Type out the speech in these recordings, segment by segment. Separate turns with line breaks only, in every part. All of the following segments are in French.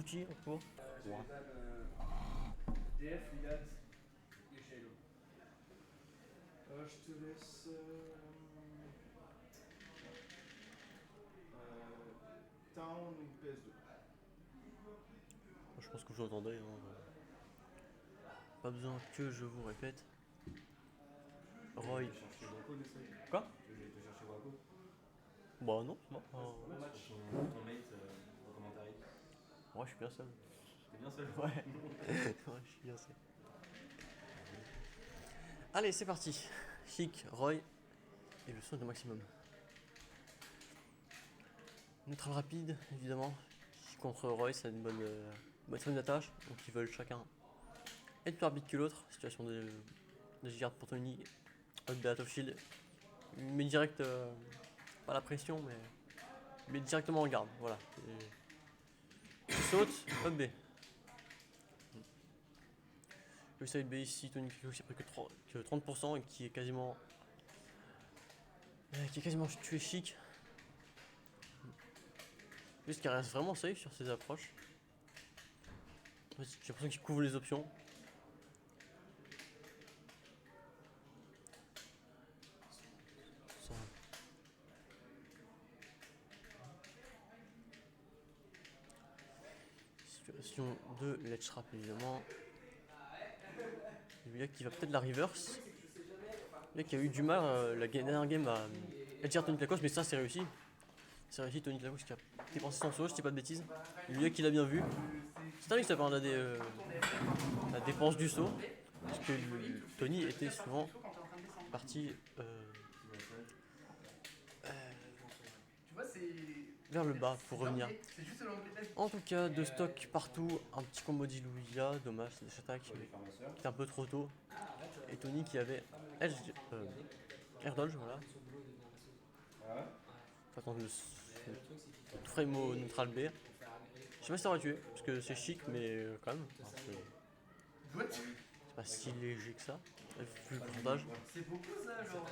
outils en cours.
Ouais.
DF, Liat et Shiloh. Je te laisse. Town ou PS2.
Je pense que vous entendez. Pas besoin que je vous répète. Roy.
Tu vas chercher Waco, n'essaye.
Quoi?
Tu vas te chercher Waco.
Bah non, c'est bon.
Ton mate au commentaire.
Ouais, je suis bien seul.
T'es bien seul?
Ouais. Ouais, je suis bien seul. Allez, c'est parti. Chic, Roy et le son est au maximum. Neutral rapide, évidemment. Chic contre Roy, c'est une bonne semaine d'attache. Donc ils veulent chacun être plus rapide que l'autre. Situation de garde pour Tony. Up B out of shield. Il met direct, pas la pression, mais il met directement en garde. Voilà. Il saute, up B. Le side B ici, Tony qui a pris que 30% et qui est quasiment tué Chic. Juste qu'il reste vraiment safe sur ses approches. J'ai l'impression qu'il couvre les options. Situation de let's trap évidemment. Lui qui va peut-être la reverse. Lui qui a eu du mal la dernière game à dire Tony Klakos, mais ça c'est réussi. C'est réussi Tony Klakos qui a dépensé son saut, je dis pas de bêtises. Lui qui l'a bien vu. C'est un mix ça parle la dépense du saut. Parce que Tony était souvent parti vers le bas pour revenir. En tout cas, de stock partout, un petit combo d'Ilouia, dommage, c'est des attaques qui était un peu trop tôt. Et Tony qui avait air dodge, voilà. Faut attendre le frame au neutral B. Je sais pas si ça aurait tué, parce que c'est chic, mais quand même. C'est pas si léger que ça, vu le pourcentage.
C'est beaucoup ça, genre.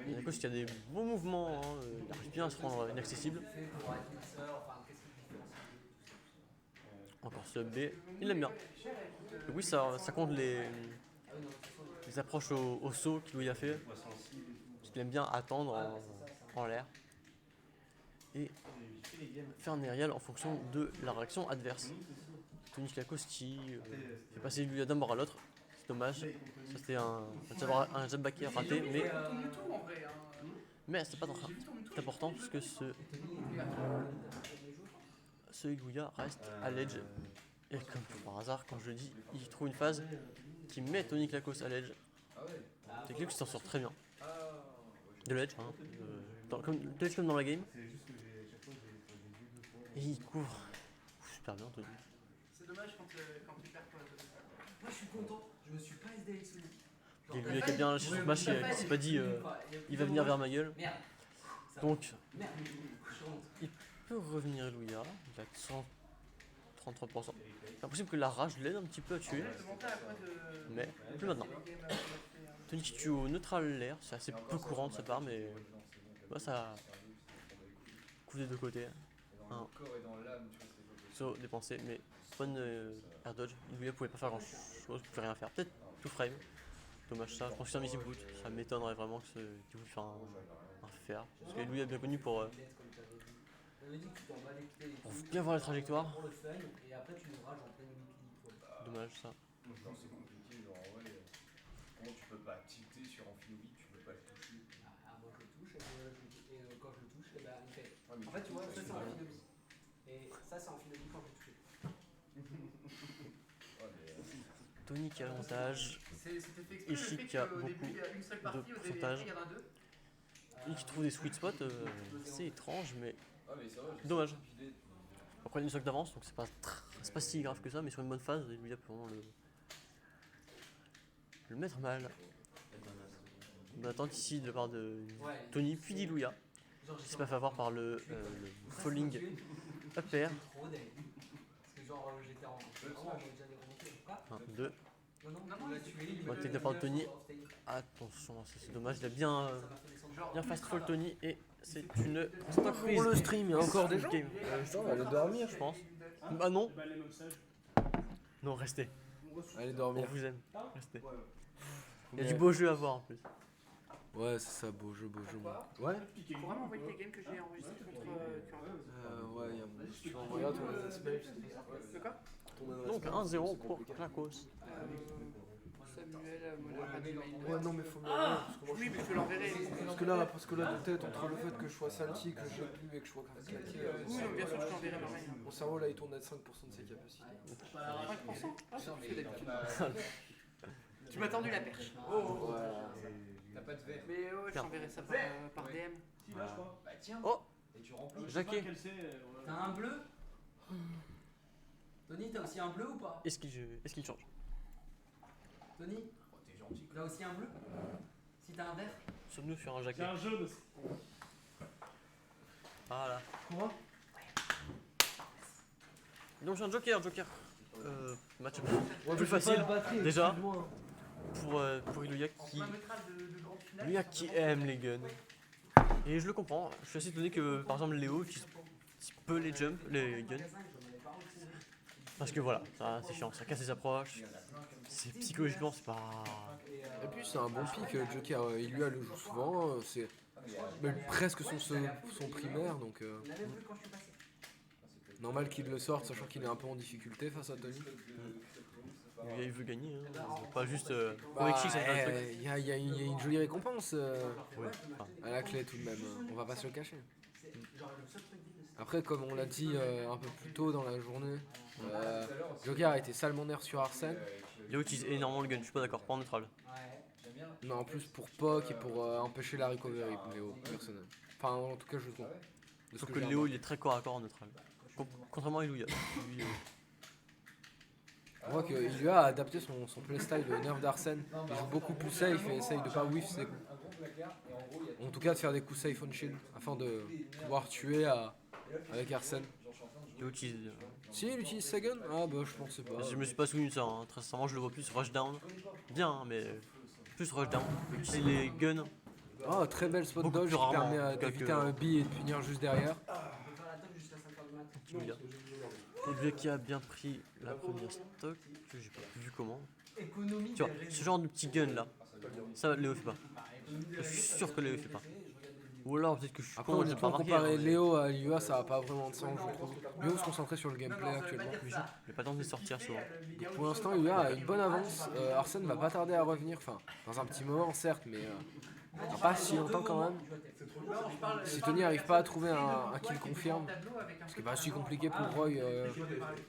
Il y a qu'il y a des bons mouvements, hein, il arrive bien à se rendre inaccessible. Encore ce B, il l'aime bien. Et oui, ça compte les approches au saut qu'il lui a fait. Parce qu'il aime bien attendre en l'air. Et faire un aérial en fonction de la réaction adverse. Tony Klakos qui fait passer lui d'un bord à l'autre. C'est dommage. Ça c'était un jab back air raté, mais c'est pas très important parce que ce Ilouia reste à l'edge. Et comme par hasard, quand je le dis, il trouve une phase qui met Tony Klakos à l'edge. Tony Klakos s'en sort très bien. De l'edge, hein. Comme dans la game. Et il couvre super bien Tony.
C'est dommage quand tu perds pas.
Moi je suis content, je me suis pas SD avec Sony.
Et lui qui a bien lâché son smash, il s'est pas dit il va venir vers ma gueule. Donc il peut revenir Ilouia, il a 133%. C'est impossible que la rage l'aide un petit peu à tuer. Mais plus maintenant. Tony qui tue au neutral l'air, c'est assez peu courant de sa part, mais moi ça couvre des deux côtés. Saut dépensé, mais bonne air dodge. Ilouia pouvait pas faire grand chose, pouvait rien faire. Peut-être tout frame. Dommage ça, je pense que c'est un missing boot. Ça m'étonnerait vraiment qu'il voulait faire un fer. Parce que Ilouia est bien connu pour bien voir la trajectoire. Dommage ça.
C'est compliqué, genre en vrai, comment tu peux pas tilter sur Amphilobi, tu peux pas le toucher.
Moi je le touche, et quand je le touche, il fait. En fait, tu vois, ça c'est Amphilobi. Et ça c'est Amphilobi quand je le touche.
Tony qui a l'avantage. Et Chic qui a beaucoup de pourcentage. Et qui trouve des sweet spots, c'est étrange, mais dommage. Après, il y a une stock d'avance, donc c'est pas si grave que ça, mais sur une bonne phase, il peut vraiment le mettre mal. On attend ici de la part de Tony, puis d'Ilouia, qui s'est pas fait avoir par le falling up air. 1, 2. Bonne technique de la part de Tony. Attention, c'est dommage, il a bien fast fall Tony et c'est une stock
Pour le stream, il y a encore des gens.
game.
On va aller dormir,
Je pense. Bah non.
Bah, les mêmes sages.
Non, restez.
Allez
On
dormir.
vous aime. Restez.
Ouais.
Il y a du beau jeu à voir en plus.
Ouais, c'est ça, beau jeu, moi. Ouais.
Piqué.
Faut vraiment envoyer les games que j'ai enregistrés contre Curve.
Ouais, tu m'envoies ton adresse mail.
De quoi
Donc 1-0 pour Clacos.
Samuel, Mola,
Ouais, non, mais faut me l'envoyer, parce que moi,
oui, mais je te l'enverrai.
parce que là, de tête, entre le fait que je sois salty, que j'ai bu et que je sois claqué,
Oui, non, bien sûr, je t'enverrai pareil.
mon cerveau là il tourne à 5% de ses capacités.
5%. Ah, c'est ce que d'habitude. Tu m'as tendu la perche.
T'as pas de verre.
Mais ouais, je t'enverrai ça par DM.
Si, là, je crois.
Bah tiens.
Oh.
Et tu remplis.
Je sais
Jacquet.
pas quel c'est.
T'as un bleu Tony, t'as aussi un bleu ou pas
Est-ce qu'il change?
Tony,
Oh, t'es gentil.
t'as aussi un bleu Si t'as un vert
Sommes-nous sur un
C'est
jacket?
un jaune aussi.
Voilà.
Quoi?
Donc j'ai un joker. Match
Ouais,
plus
mais j'ai
facile,
pas de batterie,
déjà.
excuse-moi.
pour Iluya qui,
On mettra de grande finale.
Iluya qui aime les guns. Et je le comprends. Je suis assez étonné que par exemple Léo utilise peu les guns. Parce que voilà, ça, c'est chiant, ça casse les approches. C'est psychologiquement c'est pas.
Et puis c'est un bon pick, Joker, il lui a le joue souvent, c'est même presque son primaire, donc normal qu'il le sorte, sachant qu'il est un peu en difficulté face à Tony.
Iluya il veut gagner, hein. Pas juste
Bah,
pour Exi, ça fait un truc.
il y a une jolie récompense
Ouais. Enfin,
à la clé tout de même, on va pas se le cacher. Après, comme on l'a dit un peu plus tôt dans la journée, Joker a été salement nerf sur Arsène.
Léo utilise énormément le gun, je suis pas d'accord, pas en neutral.
Non, en plus pour POC et pour empêcher la recovery, Léo, personnel. Enfin, en tout cas, je trouve. De ce
Sauf
que
que
j'ai
Léo
remarqué.
il est très corps à corps en neutral. Contrairement à Iluya. Lui,
On voit qu'il lui a adapté son playstyle de nerf d'Arsène. Il joue beaucoup plus safe et essaye de pas whiff ses coups. En tout cas, de faire des coups safe on shield afin de pouvoir tuer avec Arsène.
Léo utilise.
Si, il utilise sa gun? Ah bah je pensais pas.
Je me suis pas souvenu de ça, hein. Très sincèrement je le vois plus rush down. Bien, hein, mais plus rush down. Utiliser les guns.
Oh, très belle spot
Beaucoup
dodge
plus
qui
rarement,
permet
en tout cas,
d'éviter
que-
un B et de punir juste derrière.
On peut faire la top jusqu'à 5h du matin.
Iluya. Iluya qui a bien pris la première stock, que j'ai pas vu comment.
Économie
Tu vois, ce genre de petit gun là, ça Léo fait pas. Je suis sûr que Léo fait pas. Ou alors peut-être que je suis
Après,
con, j'ai pas
honnêtement,
remarqué.
comparer
hein, mais
Léo à Lua, ça a pas vraiment de sens, je trouve. Léo se concentrait sur le gameplay actuellement.
j'ai pas le temps de les sortir souvent.
Pour l'instant, Lua a une bonne avance. Arsène va pas tarder à revenir, enfin, dans un petit moment certes, mais dans pas si longtemps quand même. Si Tony arrive pas à trouver un kill confirme, ce qui est pas si compliqué pour Roy,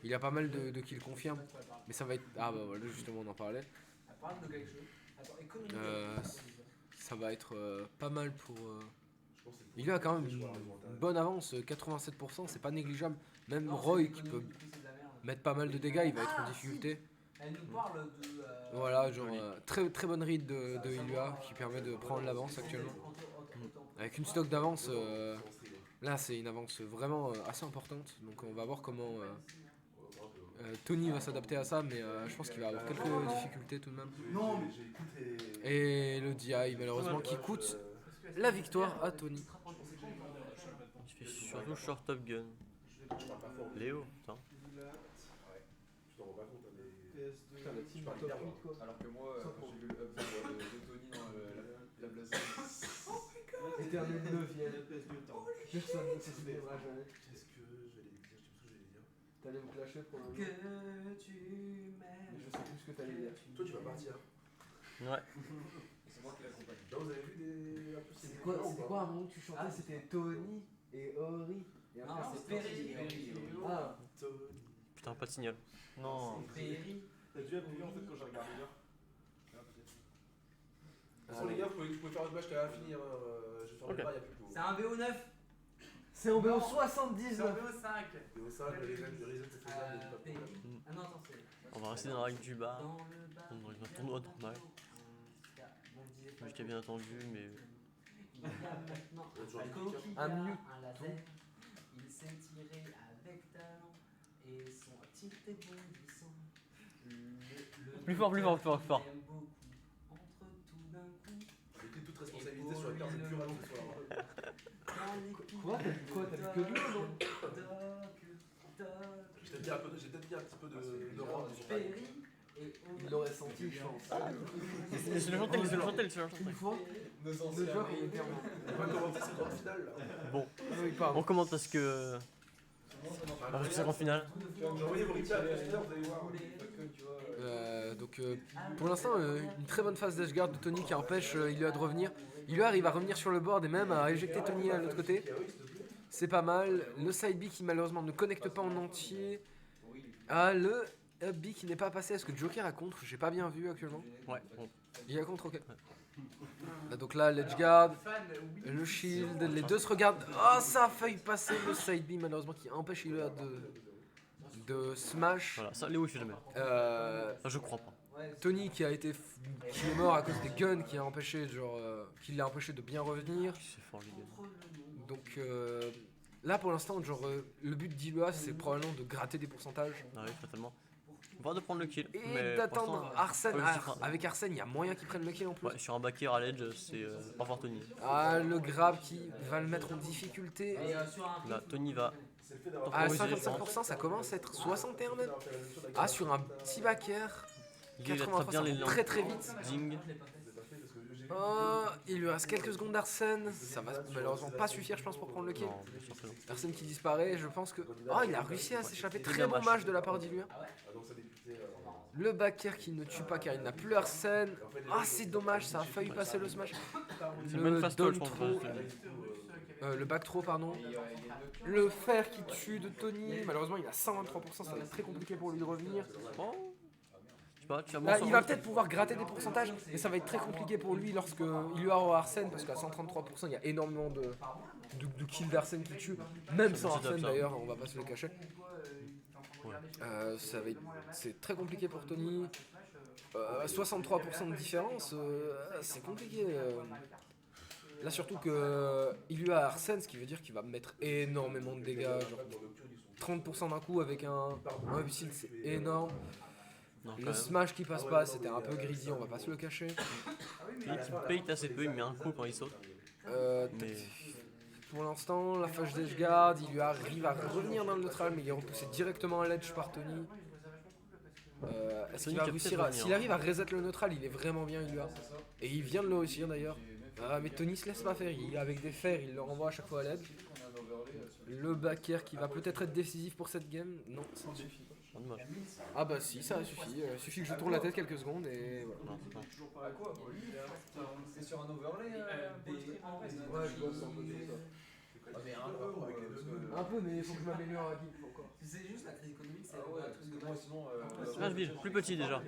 il a pas mal de kills confirme. Mais ça va être. Ah bah voilà, justement, on en parlait. Ça va être pas mal pour. Il a quand même une bonne avance, 87%, c'est pas négligeable. Même Roy qui peut mettre pas mal de dégâts, il va être en difficulté.
Elle nous parle de.
Voilà, genre très très bonne read de Ilua qui permet de prendre l'avance actuellement. Avec une stock d'avance, là c'est une avance vraiment assez importante. Donc on va voir comment Tony va s'adapter à ça, mais je pense qu'il va avoir quelques difficultés tout de même.
Non, mais j'ai écouté.
Et le DI malheureusement qui coûte la victoire à Tony.
Il fait surtout short top gun. Léo, putain.
Alors que moi, quand j'ai vu le upgrade de Tony dans la blason.
Éternel 9ème. Personne ne se
souviendra jamais. Qu'est-ce que j'allais dire? Je sais plus ce que j'allais dire.
T'allais me clasher pour le
Que tu m'aimes.
Mais je sais plus ce que t'allais dire.
Toi, tu vas partir.
Ouais.
C'est moi qui l'accompagne.
Là, vous avez vu des. Un peu ces
C'était quoi un moment que tu chantais?
Ah,
C'était Tony et Ori. Et
Non,
après,
c'est Perry.
Ah,
Putain, pas de signal. Non.
Perry.
T'as dû appuyer en fait quand j'ai regardé l'heure.
Ah,
Sur les gars, vous pouvez faire une match jusqu'à l'infini. Je vais faire
Ok.
le bras, il n'y a plus de
C'est un BO9.
c'est en
Non.
BO79.
C'est un BO5.
Et au sein, le reset, c'est faisable, mais pas de
Perry.
problème.
Ah non, attends, c'est.
On va rester dans la règle du bas.
Dans le bas.
Dans un tournoi normal. Jusqu'à bien entendu, mais.
Il y a maintenant
toujours
un
des
coquillard,
Un mute.
un laser. Il s'est tiré avec talent et son tir est bondissant.
Plus fort, plus fort, plus fort, plus fort.
Aime beaucoup entre tout d'un coup.
Mettez toute responsabilité sur la perte de cure ce soir.
Quoi? T'as dit que de l'eau, non?
J'ai peut-être dit un petit peu de rang.
Il l'aurait senti, je pense.
Laissez-le chanter, laissez-le chanter, laissez-le chanter.
Une fois,
Nos
le
anciens.
joueur il est perdu.
On va commenter cette grande finale là.
Bon,
Oui, pardon.
on commente parce que. Parce que c'est en finale.
J'ai envoyé vos replays à Twitter, vous allez voir.
Pour l'instant, une très bonne phase d'Ashgard de Tony qui empêche Illua de revenir. Illua arrive à revenir sur le board et même à éjecter Tony à l'autre côté. C'est pas mal. Le side B qui malheureusement ne connecte pas en entier. Ah, le up B qui n'est pas passé. Est-ce que Joker a contre? J'ai pas bien vu actuellement.
Ouais, bon.
Il a contre, ok. Donc là, l'edgeguard, le shield, les deux se regardent. Oh, ça a failli passer le side B malheureusement qui empêche Illua de smash.
Voilà, ça, Léo il fait jamais.
Euh,
Je crois pas.
Tony qui est mort à cause des guns qui l'a empêché de bien revenir.
C'est fort, les gars.
Donc là pour l'instant le but d'Illua c'est probablement de gratter des pourcentages
Ah oui, totalement. On va de prendre le kill.
et
mais
d'attendre
pour l'instant,
Arsène.
ouais,
Ah,
c'est pas-
avec Arsène il y a moyen qu'il prenne le kill en plus.
Ouais, sur un backer à l'edge, c'est pas fort Tony.
Ah, le grab qui va le mettre en difficulté.
Là, Tony va.
À
temporiser, je pense.
55% ça commence à être 61 même. Ah, sur un petit backer.
Il attrape
83
bien les
ça va très très vite.
Zing.
Oh, il lui reste quelques secondes d'Arsène. Ça va malheureusement pas suffire je pense pour prendre le kill.
Non, bien sûr que non.
Arsène qui disparaît, je pense que... Oh, il a réussi à s'échapper. Très
bien
bon
match.
match de la part d'Illua. Le backer qui ne tue pas car il n'a plus Arsène. Ah, c'est dommage, ça a failli passer le smash.
C'est une bonne fast
down
je pense.
throw, le back throw, pardon. Le fer qui tue de Tony. Malheureusement, il a 123%, ça va être très compliqué pour lui de revenir.
Oh. Je sais pas, tu as
Là, il va peut-être pouvoir gratter des pourcentages, mais ça va être très compliqué pour lui lorsque il lui aura Arsène, parce qu'à 133%, il y a énormément de kills d'Arsène qui tue, même sans
C'est
Arsène
top, ça.
d'ailleurs, on va pas se le cacher. C'est très compliqué pour Tony. 63% de différence, c'est compliqué. Là surtout que il lui a Arsène, ce qui veut dire qu'il va mettre énormément de dégâts, genre 30% d'un coup avec un missile, c'est énorme.
Non, quand
Le
même.
smash qui passe pas, c'était un peu greedy, on va pas se le cacher.
Il paye assez peu, il met un coup quand il saute. Mais
Pour l'instant, la phase d'Edgeguard, il lui arrive à revenir dans le neutral, mais il est repoussé directement à l'edge par Tony. Est-ce qu'il
Tony
va
qui a
réussir
peut-être
à...
revenir.
S'il arrive à reset le neutral, il est vraiment bien, il lui a. Et il vient de le réussir d'ailleurs. Mais Tony se laisse pas faire, avec des fers, il le renvoie à chaque fois à l'edge. Le backer qui va peut-être être décisif pour cette game. Non, ça ne suffit pas.
pas dommage.
Ah bah si, ça suffit. Il suffit que je tourne la tête quelques secondes et voilà.
Non, non.
À quoi C'est sur un overlay
Ouais, je vois, c'est un peu ça.
mais un peu,
avec les deux.
Un peu, mais il faut que je m'améliore à Geek encore.
C'est juste la crise économique, c'est
Ouais,
un truc de
moi
moi.
sinon.
Smashville, plus petit déjà.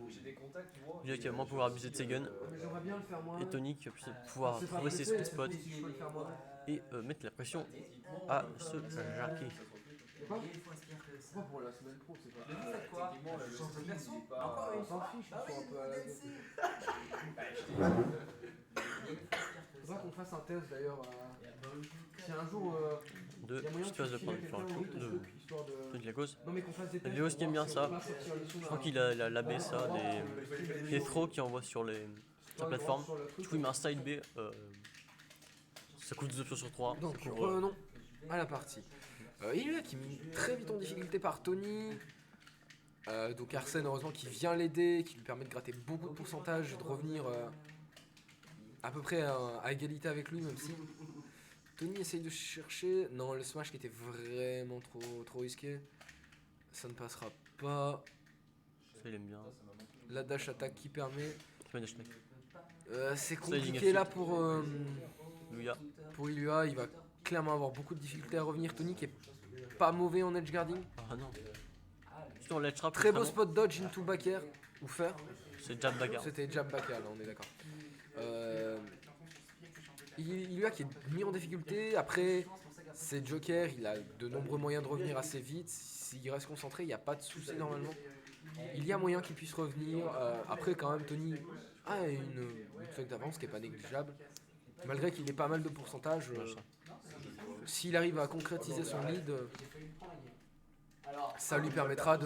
J'ai des contacts, moi.
Déjà qu'il va moins pouvoir abuser de ses guns.
Mais j'aimerais bien le faire moi.
Et Tony qui va plus pouvoir trouver ses sweet spots et mettre la pression à ce Jackie.
Pas pour la semaine pro, c'est pas.
Mais vous faites quoi Je change de perso. Encore
On
une
s'en
fois.
fiche,
Ah
ils sont un peu à la
DLC.
Faudra qu'on fasse un test d'ailleurs. Si un jour.
De
y a moyen
petite phase de
filer
prendre
quelqu'un
sur
ou
le coup de
histoire de.
Tony Lagos.
Non mais qu'on fasse des tests.
Léo, ce
pour
qui aime
voir
bien
si on
ça,
peut pas sortir les sous
Je
à-
crois qu'il a labé ça, des throws qu'il envoie sur la plateforme.
sur le truc.
Du coup, il met un side B. Ça coûte 2 options sur 3.
Donc revenons à la partie. Illua qui est mis très vite en difficulté par Tony. Donc Arsène heureusement qui vient l'aider, qui lui permet de gratter beaucoup de pourcentage et de revenir à peu près à égalité avec lui, même si Tony essaye de chercher. Non, le smash qui était vraiment trop risqué. Ça ne passera pas.
Ça, il aime bien.
La dash attack qui permet.
Tu mets des schneck.
C'est
Ça, il
compliqué
ignore
là
Luya.
pour Illua, il va clairement avoir beaucoup de difficultés à revenir. Tony qui est pas mauvais en edge guarding.
Ah non. Surtout en ledge trap.
Très beau
vraiment,
spot dodge into backer ou faire.
C'est jab bagarre.
C'était jab backer là, on est d'accord. Illua qui est mis en difficulté. Après, c'est Joker, il a de nombreux moyens de revenir assez vite. S'il reste concentré, il n'y a pas de souci normalement. Il y a moyen qu'il puisse revenir. Après, quand même, Tony a une feuille d'avance qui n'est pas négligeable. Malgré qu'il ait pas mal de pourcentage, s'il arrive à concrétiser son lead, ça lui permettra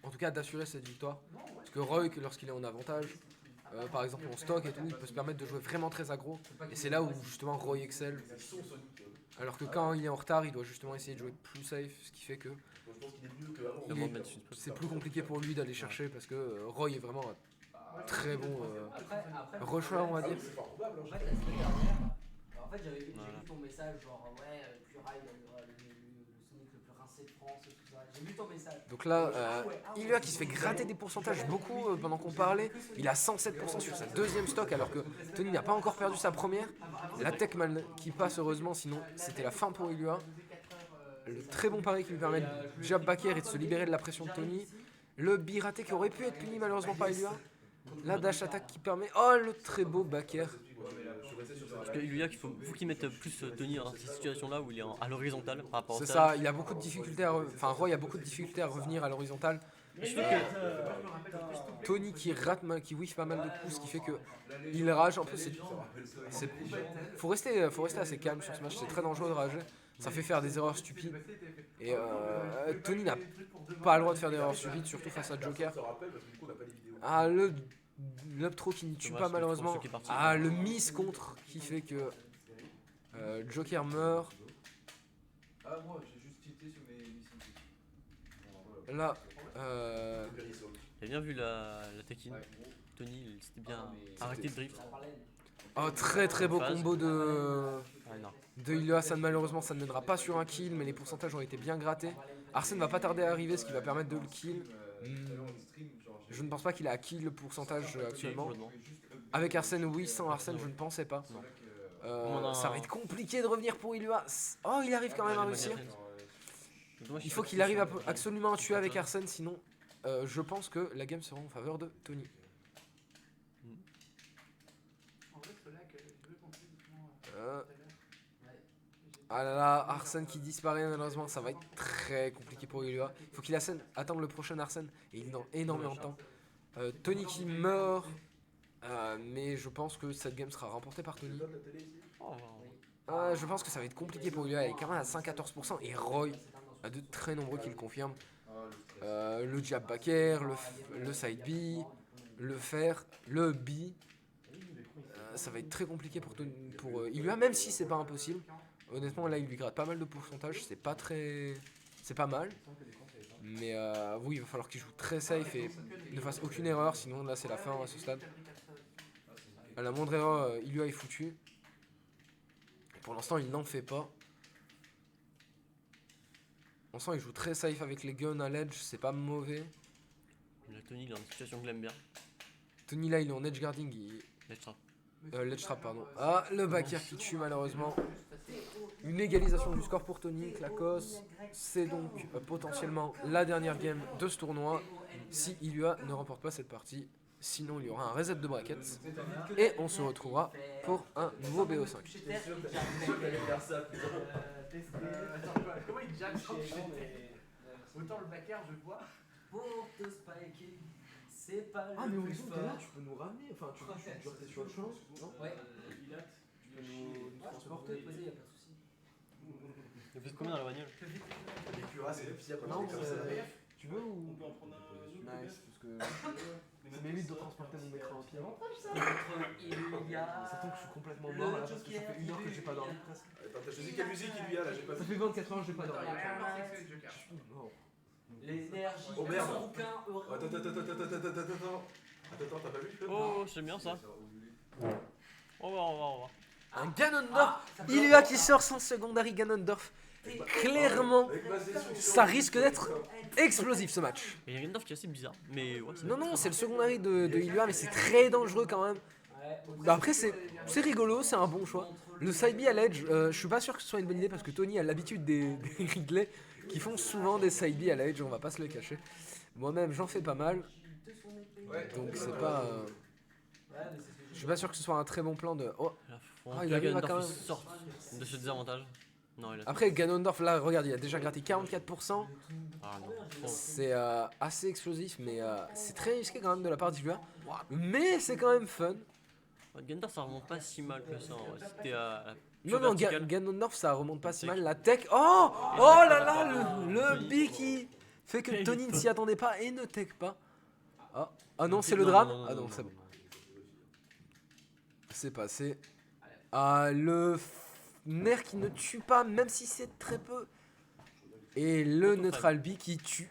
en tout cas d'assurer cette victoire. Parce que Roy, lorsqu'il est en avantage, par exemple en stock et tout, il peut se permettre de jouer vraiment très aggro. Et c'est là où justement Roy excelle. Alors que quand il est en retard, il doit justement essayer de jouer plus safe, ce qui fait que
Je pense qu'il est mieux qu'avant.
Il
il est-
va mettre une-
c'est plus compliqué pour lui d'aller chercher parce que Roy est vraiment un très bon
Après,
rusher, on va
Ah oui,
dire.
c'est pas probable.
En fait, la semaine dernière, en fait, j'ai
Voilà.
vu ton message, genre, ouais, Pura, il a le Sonic le plus rincé de France et tout ça. J'ai vu ton message.
Donc là, Ilua qui se fait gratter des pourcentages beaucoup pendant qu'on parlait. Il a 107% sur sa deuxième stock alors que Tony n'a pas encore perdu sa première. La Techman qui passe heureusement, sinon c'était la fin pour Ilua. Le très bon pari qui lui permet de jab back air et de se libérer de la pression de Tony. Le bi raté qui aurait pu être puni malheureusement par Ilua. La dash attack qui permet... Oh, le très beau back air.
Parce que Ilya, faut qu'il mette plus Tony dans ces situations-là où il est à l'horizontale par rapport au
C'est
stage.
ça, il a beaucoup de difficultés enfin Roy a beaucoup de difficultés à revenir à l'horizontale.
Je trouve que
Tony qui rate, qui whiff pas mal de coups, ce qui fait que il rage. En plus, faut rester assez calme sur ce match. C'est très dangereux de rager. Ça fait faire des erreurs stupides. Et Tony n'a pas le droit de faire des erreurs stupides, surtout face à Joker. Ah, le up throw qui ne tue
Dommage
pas
que
malheureusement.
François qui est parti.
Ah, le miss contre qui fait que Joker meurt.
Ah, moi j'ai juste tilté sur mes missiles.
Là,
j'ai bien vu la take-in. Tony, il s'était bien arrêté de drift.
oh, très beau
Phase.
combo de
Ah, non.
Ilya Hassan. Malheureusement, ça ne l'aidera pas sur un kill, mais les pourcentages ont été bien grattés. Arsène va pas tarder à arriver, ce qui va permettre de le kill. Je ne pense pas qu'il a acquis le pourcentage actuellement.
Complètement.
Avec Arsène, oui. Sans Arsène, je ne pensais pas.
Non.
Ça va être compliqué de revenir pour Ilya. Oh, il arrive quand même à réussir. Il faut qu'il arrive absolument à tuer avec Arsène, sinon je pense que la game sera en faveur de Tony. Ah là là, Arsène qui disparaît malheureusement, ça va être très compliqué pour Ilya. Il faut qu'il attende le prochain Arsène et il a énormément de temps. Tony qui meurt, mais je pense que cette game sera remportée par Tony. Je pense que ça va être compliqué pour Ilya, il est quand même à 114% et Roy a de très nombreux qui le confirment. Le jab back air, le side B, le fer, le B. Ça va être très compliqué pour Ilya, même si c'est pas impossible. Honnêtement, là, il lui gratte pas mal de pourcentage, c'est pas mal. Mais oui, il va falloir qu'il joue très safe et ne fasse aucune erreur, sinon là, c'est la fin à ce stade. À la moindre erreur, Ilya est foutu. Pour l'instant, il n'en fait pas. On sent qu'il joue très safe avec les guns à l'edge, c'est pas mauvais.
Le Tony, il est dans une situation que j'aime bien.
Tony, là, il est en edge guarding. Ledge trap, pardon. Ah, le back air qui tue malheureusement. Une égalisation du score pour Tony, Clacos. C'est donc potentiellement la dernière game de ce tournoi. Si Ilya ne remporte pas cette partie, sinon il y aura un reset de brackets. Et on se retrouvera pour un nouveau BO5.
Comment il jack autant le backer, je vois. Pour te spiker, c'est pas le plus fort.
tu peux nous ramener. Enfin, tu es sur le champ, non?
Ouais.
Tu peux nous
Transporter, poser, y'a pas de soucis.
Il fait combien dans la bagnole?
Non, tu veux ou...
On peut en prendre un autre.
Nice, parce que ça m'évite de transporter mon écran en pied.
Il y a.
Ça tombe que je suis complètement mort là, parce que ça fait 1 heure que j'ai pas dormi presque.
Attends, t'as choisi quelle musique il lui a là? J'ai pas
Ça fait 24 heures que j'ai pas dormi.
Attends,
Je suis mort.
l'énergie,
Oh, merde.
aucun euro.
Attends, t'as pas vu?
Oh, j'aime bien ça. On va voir.
Un Ganondorf, Ilya qui sort sans secondary Ganondorf. Clairement, ça risque d'être explosif ce match.
Il y a Gandalf qui est assez bizarre, mais ouais.
Non, c'est le secondary de Ilya, mais c'est très dangereux quand même. Après, c'est rigolo, c'est un bon choix. Le side B à l'edge, je suis pas sûr que ce soit une bonne idée parce que Tony a l'habitude des Ridley qui font souvent des side B à l'edge, on va pas se le cacher. Moi-même, j'en fais pas mal. Donc c'est pas. Je suis pas sûr que ce soit un très bon plan de. Oh. Il arrive à quand même.
Sort de ce désavantage. Non, il a...
Après, Ganondorf, là, regarde, il a déjà gratté 44%.
Ah non.
C'est assez explosif, mais c'est très risqué quand même de la part d'Ilya. Mais c'est quand même fun.
Gandalf, ça remonte pas si mal que ça. C'était à
Non, Ganondorf, ça remonte pas si mal. La tech. Oh là là, le B qui fait que Tony ne s'y attendait pas et ne tech pas. Ah non, c'est le drame. Ah non, c'est bon. C'est passé. Ah, le nerf qui ne tue pas, même si c'est très peu. Et le neutral B qui tue.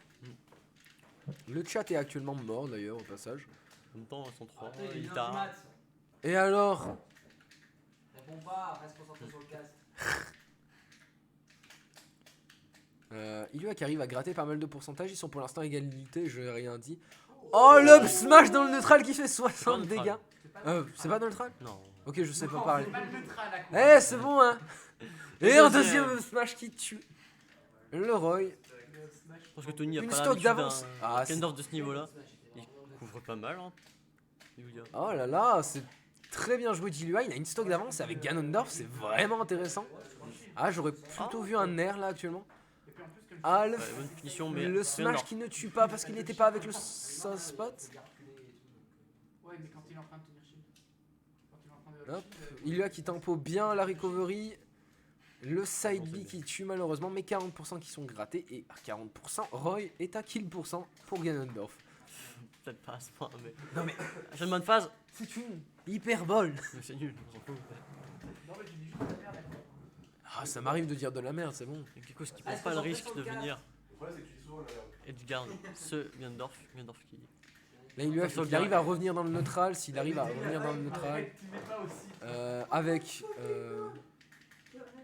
Le chat est actuellement mort d'ailleurs au passage.
En même temps, ils sont 3.
Attends, il est
Il
bien
t'a.
du maths.
Et alors,
Réponds pas, reste concentré sur le casque.
Ilua qui arrive à gratter pas mal de pourcentage. Ils sont pour l'instant égalité, je n'ai rien dit. Oh, le smash dans le neutral qui fait 60
neutral.
dégâts. C'est pas dans le neutral?
Non.
Ok, je sais pas parler.
C'est pas le neutral à
Eh, c'est bon, hein. Et un deuxième smash qui tue. Le Roy.
Je pense que Tony a
Une
pas
stock
l'habitude
d'avance.
d'un
Ah, c'est-
Kendorf de ce niveau-là. Il couvre pas mal. Hein. Yulia.
Oh là là, c'est très bien joué d'Ilua. Il a une stock d'avance et avec Ganondorf, c'est vraiment intéressant. Ah, j'aurais plutôt vu un air là actuellement. Ah,
Ouais, bonne punition, mais
le smash
Kendorf.
qui ne tue pas parce qu'il n'était pas avec le soft spot.
Ouais, mais quand il est en train de tenir shield. Quand il est en train de.
Hop, Ilua qui tempo bien la recovery. Le side B qui tue malheureusement, mais 40% qui sont grattés. Et à 40%, Roy est à kill % pour Ganondorf.
Peut-être pas à ce point, mais.
Non mais
J'ai une bonne phase.
c'est une hyperbole.
Mais c'est nul, on s'en fout.
Non, mais tu dis juste la merde, d'accord.
Ah, ça m'arrive de dire de la merde, c'est bon.
Et quelque chose qui prend pas le risque de venir
Le problème, c'est que tu dis souvent la merde.
et de garder ce Gandorf qui.
Là, Ilua, il arrive à revenir dans le neutral. S'il arrive à revenir dans le neutral. Avec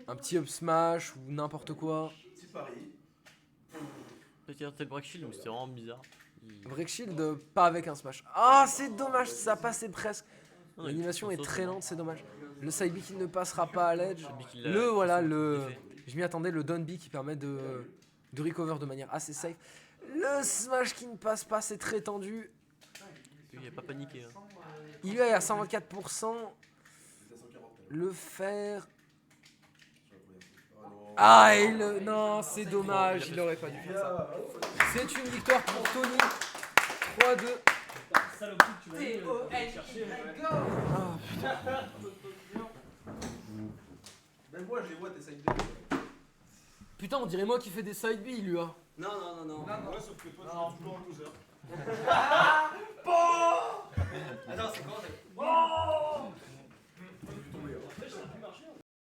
un petit up smash ou n'importe quoi.
C'est Paris.
Peut-être tel break shield, mais c'était vraiment bizarre.
Break shield, pas avec un smash. Ah, c'est dommage, ça passait presque.
Non,
L'animation
il
est
saute,
très
hein.
lente, c'est dommage. Le side B qui ne passera pas à l'edge.
Celui qui l'a-
Le voilà,
qui
le.
l'a fait.
Je m'y attendais, le down B qui permet de recover de manière assez safe. Le smash qui ne passe pas, c'est très tendu.
Il a pas paniqué. Hein.
Il est à 124%.
C'est à 140.
Le fer.
Ah non.
Ah, et le. Non, c'est dommage, il aurait pas dû faire ça. C'est une victoire pour Tony. 3-2.
Même moi, je les vois, tes side B.
Putain, on dirait moi qui fais des side B, lui.
Non, non, non, non.
Ouais, sauf que toi, tu es toujours en loser.